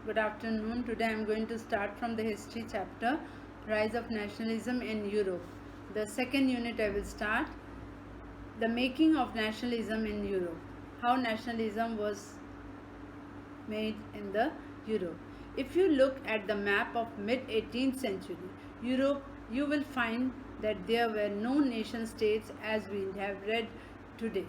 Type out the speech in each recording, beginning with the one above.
Good afternoon. Today I am going to start from the history chapter, Rise of Nationalism in Europe. The second unit I will start, the making of nationalism in Europe. How nationalism was made in the Europe. If you look at the map of mid 18th century Europe, you will find that there were no nation states as we have read today.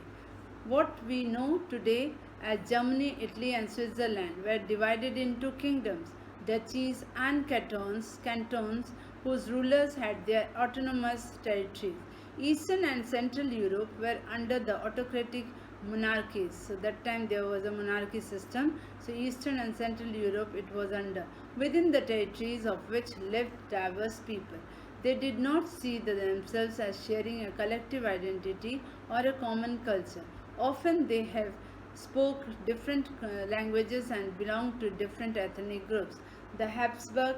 What we know today as Germany, Italy, and Switzerland were divided into kingdoms, duchies, and cantons whose rulers had their autonomous territories. Eastern and Central Europe were under the autocratic monarchies. So that time there was a monarchy system. So Eastern and Central Europe it was under, within the territories of which lived diverse people. They did not see themselves as sharing a collective identity or a common culture. Often they have spoke different languages and belonged to different ethnic groups. The Habsburg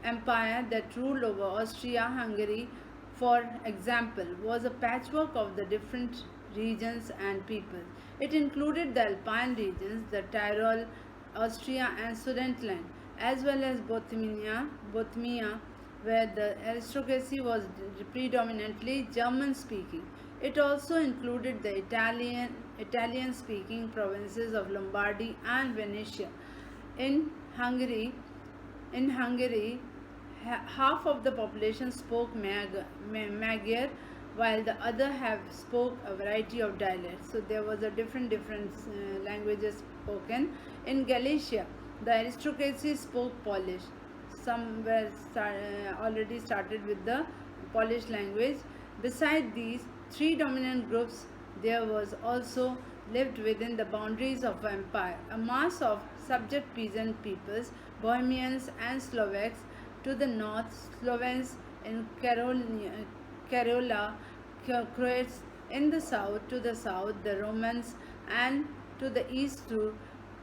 Empire that ruled over Austria-Hungary, for example, was a patchwork of the different regions and peoples. It included the Alpine regions, the Tyrol, Austria and Sudetenland, as well as Bohemia, where the aristocracy was predominantly German-speaking. It also included the Italian-speaking provinces of Lombardy and Venetia. In Hungary, in Hungary, half of the population spoke Magyar, while the other half spoke a variety of dialects. So there was a different languages spoken. In Galicia, the aristocracy spoke Polish. Some were already started with the Polish language. Beside these three dominant groups, there was also lived within the boundaries of empire a mass of subject peasant peoples, Bohemians and Slovaks to the north, Slovens in Karola, Croats in the south, the Romans, and to the east to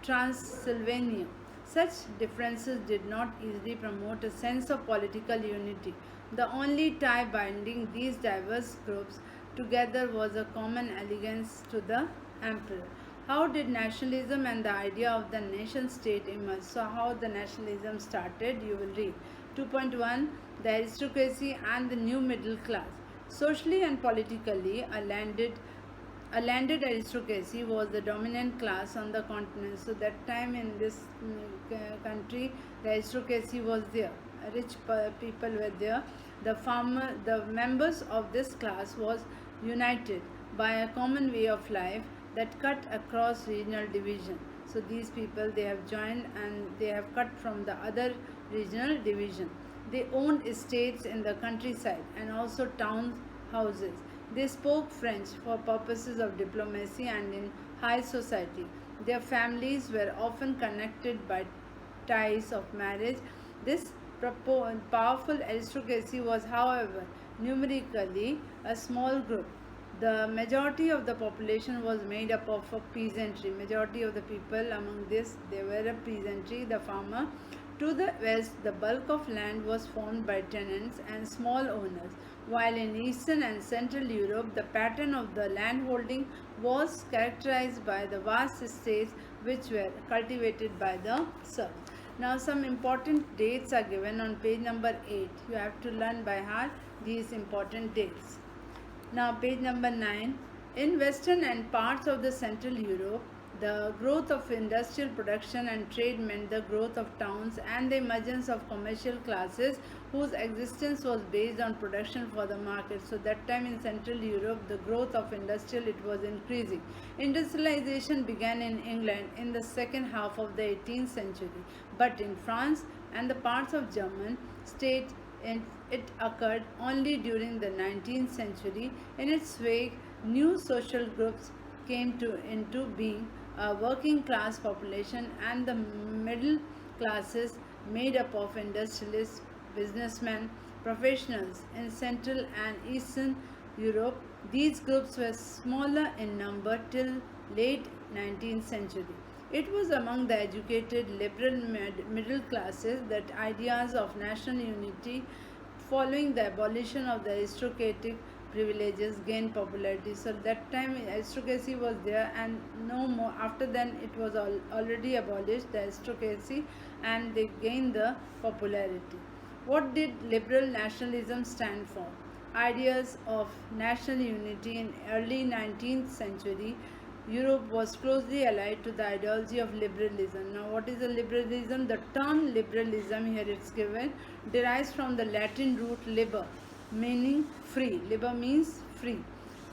Transylvania. Such differences did not easily promote a sense of political unity. The only tie binding these diverse groups together was a common allegiance to the emperor. How did nationalism and the idea of the nation state emerge? So, how the nationalism started, you will read. 2.1 The aristocracy and the new middle class. Socially and politically, a landed aristocracy was the dominant class on the continent. So that time in this country, the aristocracy was there. Rich people were there. The members of this class was united by a common way of life that cut across regional division. So these people they have joined and they have cut from the other regional division. They owned estates in the countryside and also town houses. They spoke French for purposes of diplomacy and in high society. Their families were often connected by ties of marriage. This powerful aristocracy was, however, numerically a small group. The majority of the population was made up of a peasantry. Majority of the people among this, they were a peasantry, the farmer. To the west, the bulk of land was formed by tenants and small owners, while in Eastern and Central Europe, the pattern of the landholding was characterized by the vast estates which were cultivated by the serfs. Now, some important dates are given on page number 8. You have to learn by heart these important dates. Now, page number 9. In Western and parts of the Central Europe, the growth of industrial production and trade meant the growth of towns and the emergence of commercial classes whose existence was based on production for the market. So that time in Central Europe, the growth of industrial it was increasing. Industrialization began in England in the second half of the 18th century, but in France and the parts of German state it occurred only during the 19th century. In its wake, new social groups came into being, a working class population and the middle classes made up of industrialists, businessmen, professionals. In Central and Eastern Europe, these groups were smaller in number till late 19th century. It was among the educated liberal middle classes that ideas of national unity following the abolition of the aristocratic privileges gained popularity. So that time aristocracy was there, and no more. After then, it was already abolished, the aristocracy, and they gained the popularity. What did liberal nationalism stand for? Ideas of national unity in early 19th century Europe was closely allied to the ideology of liberalism. Now, what is the liberalism? The term liberalism, here it's given, derives from the Latin root liber, meaning free. Liber means free.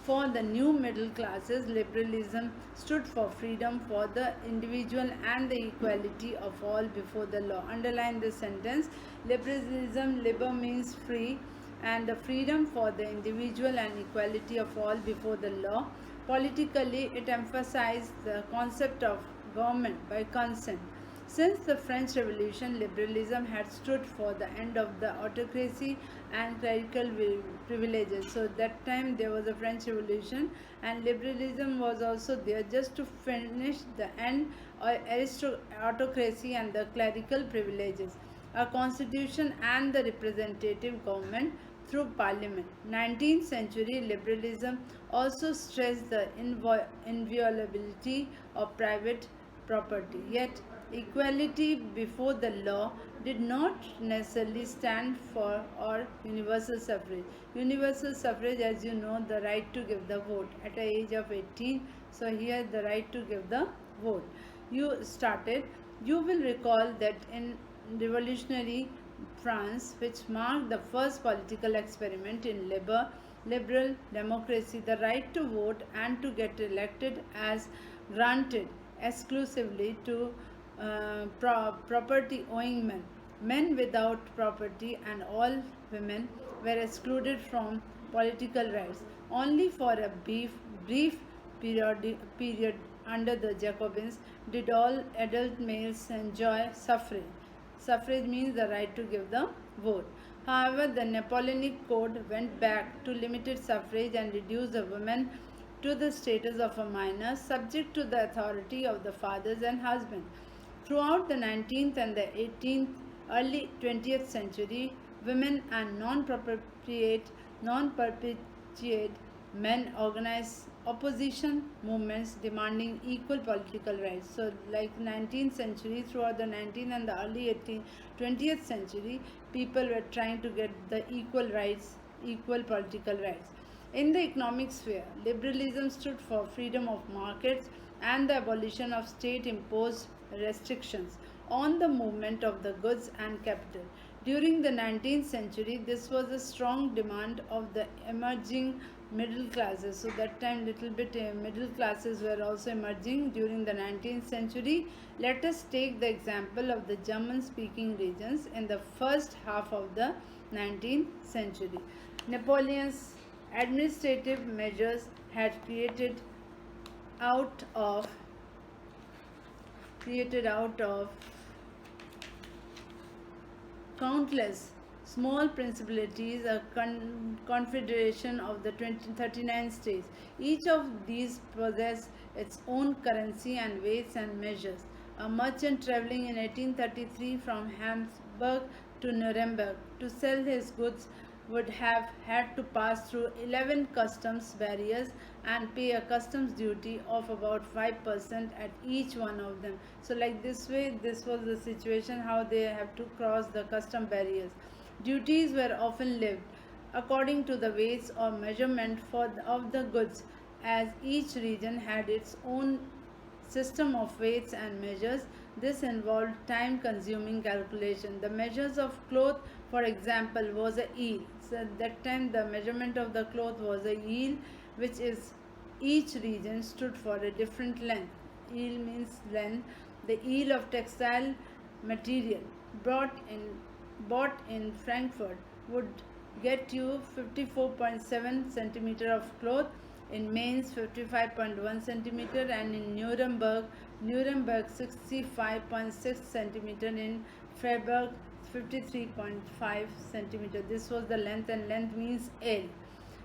For the new middle classes, liberalism stood for freedom for the individual and the equality of all before the law. Underline this sentence. Liberalism, liber means free, and the freedom for the individual and equality of all before the law. Politically, it emphasized the concept of government by consent. Since the French Revolution, liberalism had stood for the end of the autocracy and clerical privileges. So that time there was a French Revolution, and liberalism was also there just to finish the end of autocracy and the clerical privileges. A constitution and the representative government through parliament. 19th century liberalism also stressed the inviolability of private property. Yet, equality before the law did not necessarily stand for or universal suffrage. Universal suffrage, as you know, the right to give the vote at the age of 18. So here the right to give the vote. You will recall that in revolutionary France, which marked the first political experiment in liberal democracy, the right to vote and to get elected as granted exclusively to property owing men. Men without property and all women were excluded from political rights. Only for a brief period under the Jacobins did all adult males enjoy suffrage. Suffrage means the right to give the vote. However, the Napoleonic Code went back to limited suffrage and reduced the women to the status of a minor, subject to the authority of the fathers and husbands. Throughout the 19th and the 18th, early 20th century, women and non-perpetuate men organized opposition movements demanding equal political rights. So like 19th century, throughout the 19th and the early 18th, 20th century, people were trying to get the equal rights, equal political rights. In the economic sphere, liberalism stood for freedom of markets and the abolition of state-imposed restrictions on the movement of the goods and capital. During the 19th century, this was a strong demand of the emerging middle classes. So that time little bit middle classes were also emerging during the 19th century. Let us take the example of the German speaking regions in the first half of the 19th century. Napoleon's administrative measures had created out of countless small principalities, a confederation of the 39 states. Each of these possessed its own currency and weights and measures. A merchant traveling in 1833 from Hamburg to Nuremberg to sell his goods would have had to pass through 11 customs barriers and pay a customs duty of about 5% at each one of them. So like this way, this was the situation how they have to cross the custom barriers. Duties were often levied according to the weights or measurement of the goods, as each region had its own system of weights and measures. This involved time-consuming calculation. The measures of cloth, for example, was a eel. So at that time, the measurement of the cloth was a eel, which is each region stood for a different length. Eel means length. The eel of textile material bought in Frankfurt would get you 54.7 centimeter of cloth, in Mainz 55.1 centimeter, and in Nuremberg 65.6 centimeter, in Freiburg 53.5 centimeter. This was the length, and length means L.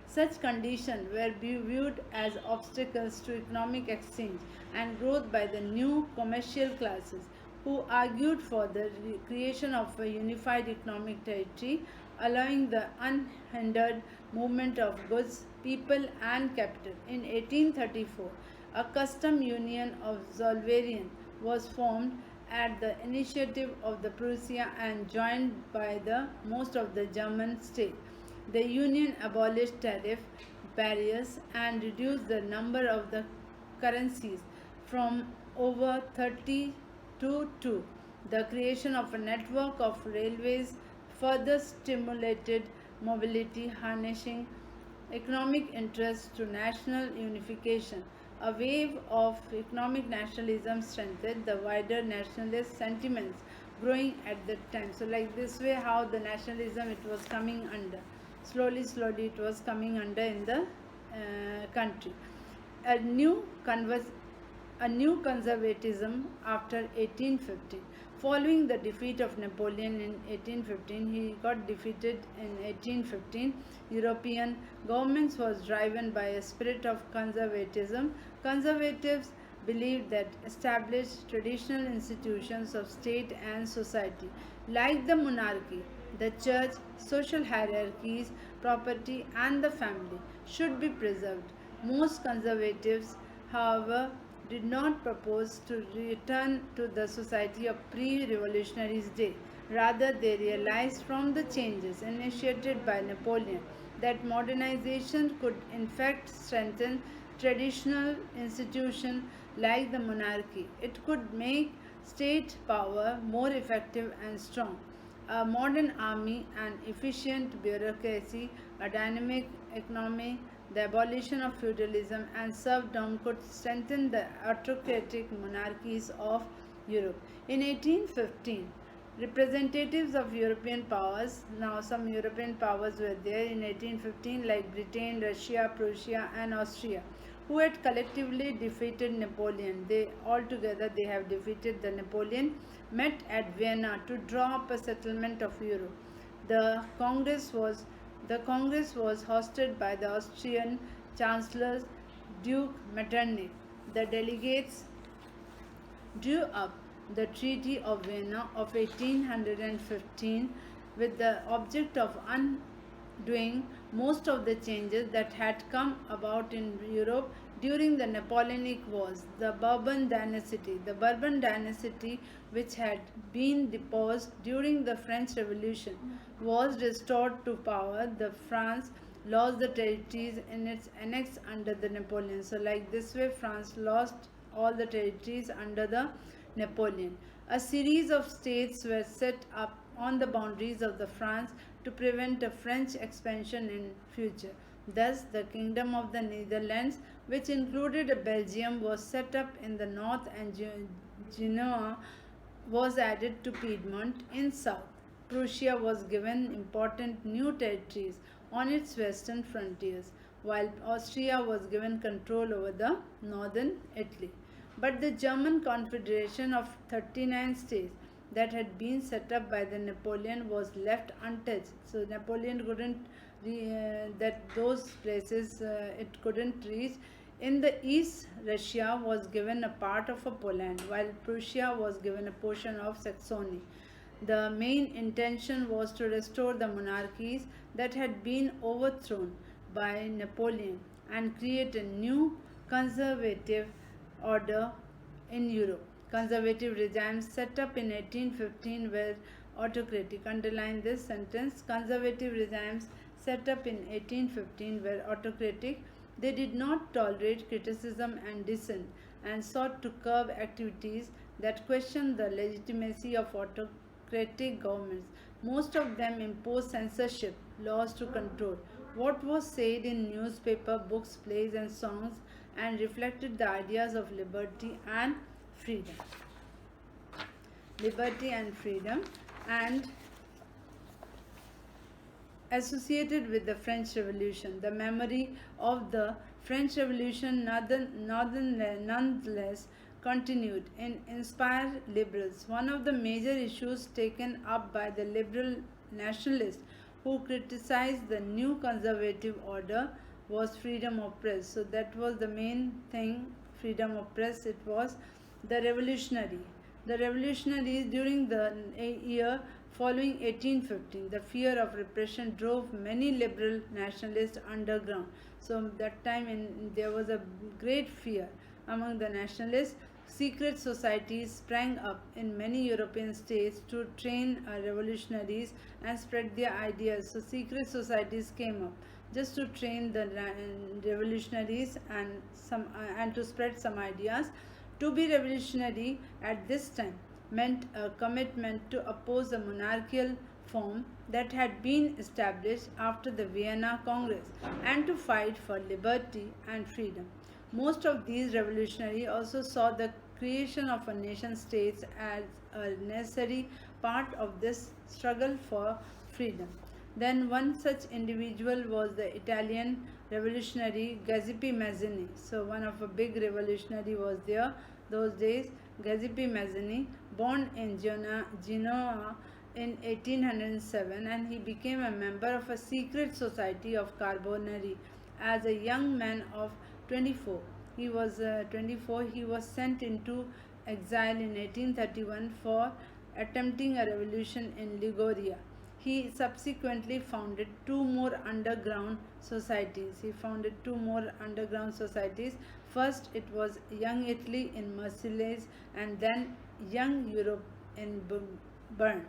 Such conditions were viewed as obstacles to economic exchange and growth by the new commercial classes, who argued for the creation of a unified economic territory allowing the unhindered movement of goods, people, and capital. In 1834, a custom union of Zollverein was formed at the initiative of the Prussia and joined by the most of the German states. The union abolished tariff barriers and reduced the number of the currencies from over 30 to 2. The creation of a network of railways further stimulated mobility, harnessing economic interest to national unification. A wave of economic nationalism strengthened the wider nationalist sentiments growing at that time. So, like this way, how the nationalism it was coming under. Slowly, it was coming under in the country. A new a new conservatism after 1815. Following the defeat of Napoleon in 1815, he got defeated in 1815. European governments was driven by a spirit of conservatism. Conservatives believed that established traditional institutions of state and society, like the monarchy, the church, social hierarchies, property, and the family, should be preserved. Most conservatives, however, did not propose to return to the society of pre-revolutionary day. Rather, they realized from the changes initiated by Napoleon that modernization could in fact strengthen traditional institutions like the monarchy. It could make state power more effective and strong. A modern army, an efficient bureaucracy, a dynamic economy, the abolition of feudalism and serfdom could strengthen the autocratic monarchies of Europe. In 1815, representatives of European powers, now some European powers were there in 1815 like Britain, Russia, Prussia and Austria, who had collectively defeated Napoleon. They have defeated the Napoleon, met at Vienna to draw up a settlement of Europe. The Congress was the Congress was hosted by the Austrian Chancellor Duke Metternich. The delegates drew up the Treaty of Vienna of 1815 with the object of undoing most of the changes that had come about in Europe during the Napoleonic Wars. The Bourbon dynasty, which had been deposed during the French Revolution, was restored to power. The France lost the territories in its annex under the Napoleon. So, like this way, France lost all the territories under the Napoleon. A series of states were set up on the boundaries of the France to prevent a French expansion in future. Thus, the Kingdom of the Netherlands, which included Belgium, was set up in the north and Genoa was added to Piedmont in south. Prussia was given important new territories on its western frontiers, while Austria was given control over the northern Italy. But the German Confederation of 39 states that had been set up by the Napoleon was left untouched. So Napoleon couldn't that those places it couldn't reach. In the east, Russia was given a part of a Poland, while Prussia was given a portion of Saxony. The main intention was to restore the monarchies that had been overthrown by Napoleon and create a new conservative order in Europe. Conservative regimes set up in 1815 were autocratic. Underline this sentence. Conservative regimes set up in 1815 were autocratic. They did not tolerate criticism and dissent and sought to curb activities that questioned the legitimacy of autocratic governments. Most of them imposed censorship laws to control what was said in newspaper, books, plays, and songs and reflected the ideas of liberty and freedom. Liberty and freedom, and associated with the French Revolution. The memory of the French Revolution nonetheless continued and inspired liberals. One of the major issues taken up by the liberal nationalists who criticized the new conservative order was freedom of press. So that was the main thing, freedom of press. It was the revolutionary. The revolutionaries during the year following 1815, the fear of repression drove many liberal nationalists underground. So that time there was a great fear among the nationalists. Secret societies sprang up in many European states to train revolutionaries and spread their ideas. So secret societies came up just to train the revolutionaries and to spread some ideas. To be revolutionary at this time meant a commitment to oppose the monarchical form that had been established after the Vienna Congress and to fight for liberty and freedom. Most of these revolutionaries also saw the creation of a nation state as a necessary part of this struggle for freedom. Then one such individual was the Italian revolutionary Giuseppe Mazzini. So one of a big revolutionary was there those days, Giuseppe Mazzini, born in Genoa in 1807, and he became a member of a secret society of Carbonari as a young man of 24. He was 24. He was sent into exile in 1831 for attempting a revolution in Liguria. He subsequently founded two more underground societies. First, it was Young Italy in Marseilles, and then Young Europe in Bern.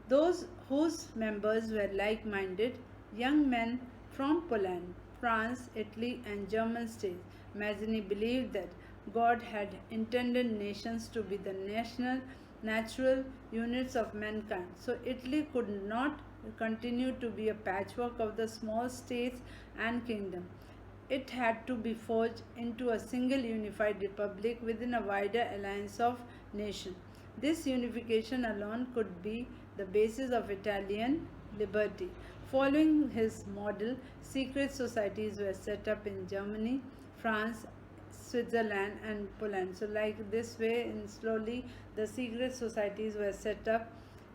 Those whose members were like minded young men from Poland, France, Italy, and German states. Mazzini believed that God had intended nations to be the natural units of mankind. So Italy could not continue to be a patchwork of the small states and kingdoms. It had to be forged into a single unified republic within a wider alliance of nations. This unification alone could be the basis of Italian liberty. Following his model, secret societies were set up in Germany, France, Switzerland, and Poland. So, like this way, and slowly, the secret societies were set up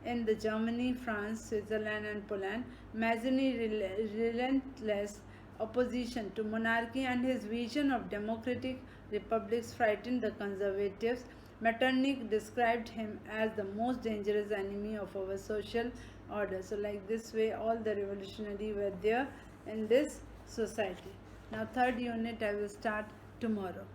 in the Germany, France, Switzerland, and Poland. Mazzini's relentless opposition to monarchy and his vision of democratic republics frightened the conservatives. Metternich described him as the most dangerous enemy of our social order. So, like this way, all the revolutionaries were there in this society. Now, third unit I will start tomorrow.